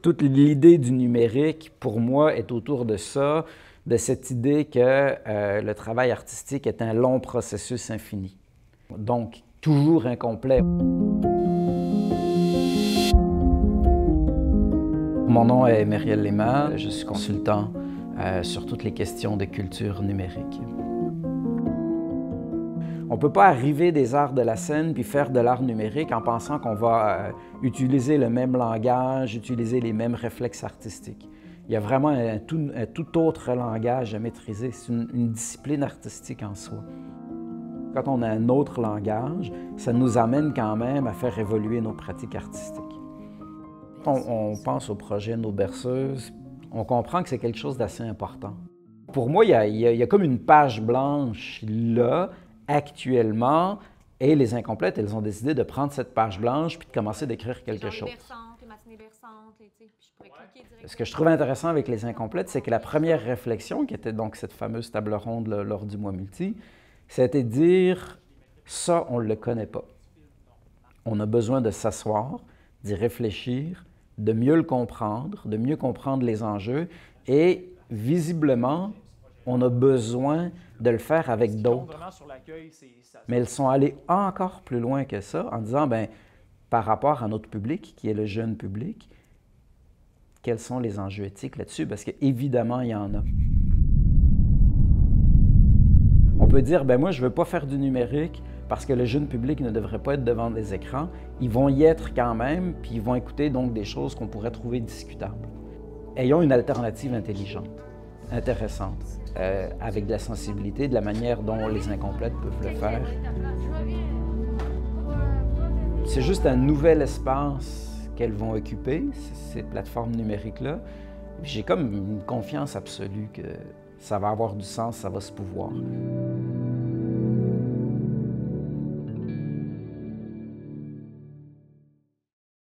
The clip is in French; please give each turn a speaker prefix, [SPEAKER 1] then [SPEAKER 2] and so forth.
[SPEAKER 1] Toute l'idée du numérique, pour moi, est autour de ça, de cette idée que le travail artistique est un long processus infini. Donc, toujours incomplet. Mon nom est Mériel Lema, je suis consultant sur toutes les questions de culture numérique. On ne peut pas arriver des arts de la scène puis faire de l'art numérique en pensant qu'on va utiliser le même langage, utiliser les mêmes réflexes artistiques. Il y a vraiment un tout autre langage à maîtriser. C'est une discipline artistique en soi. Quand on a un autre langage, ça nous amène quand même à faire évoluer nos pratiques artistiques. On pense au projet Nos Berceuses, on comprend que c'est quelque chose d'assez important. Pour moi, il y a comme une page blanche là, actuellement, et les Incomplètes, elles ont décidé de prendre cette page blanche puis de commencer d'écrire quelque chose. Ce que je trouve intéressant avec les Incomplètes, c'est que la première réflexion, qui était donc cette fameuse table ronde là, lors du mois multi, c'était de dire « ça, on ne le connaît pas ». On a besoin de s'asseoir, d'y réfléchir, de mieux le comprendre, de mieux comprendre les enjeux, et visiblement, on a besoin de le faire avec d'autres. Mais elles sont allées encore plus loin que ça en disant, bien, par rapport à notre public, qui est le jeune public, quels sont les enjeux éthiques là-dessus? Parce qu'évidemment, il y en a. On peut dire, ben moi, je ne veux pas faire du numérique parce que le jeune public ne devrait pas être devant des écrans. Ils vont y être quand même, puis ils vont écouter donc des choses qu'on pourrait trouver discutables. Ayons une alternative intelligente, intéressante, avec de la sensibilité, de la manière dont les Incomplètes peuvent le faire. C'est juste un nouvel espace qu'elles vont occuper, ces plateformes numériques-là. J'ai comme une confiance absolue que ça va avoir du sens, ça va se pouvoir.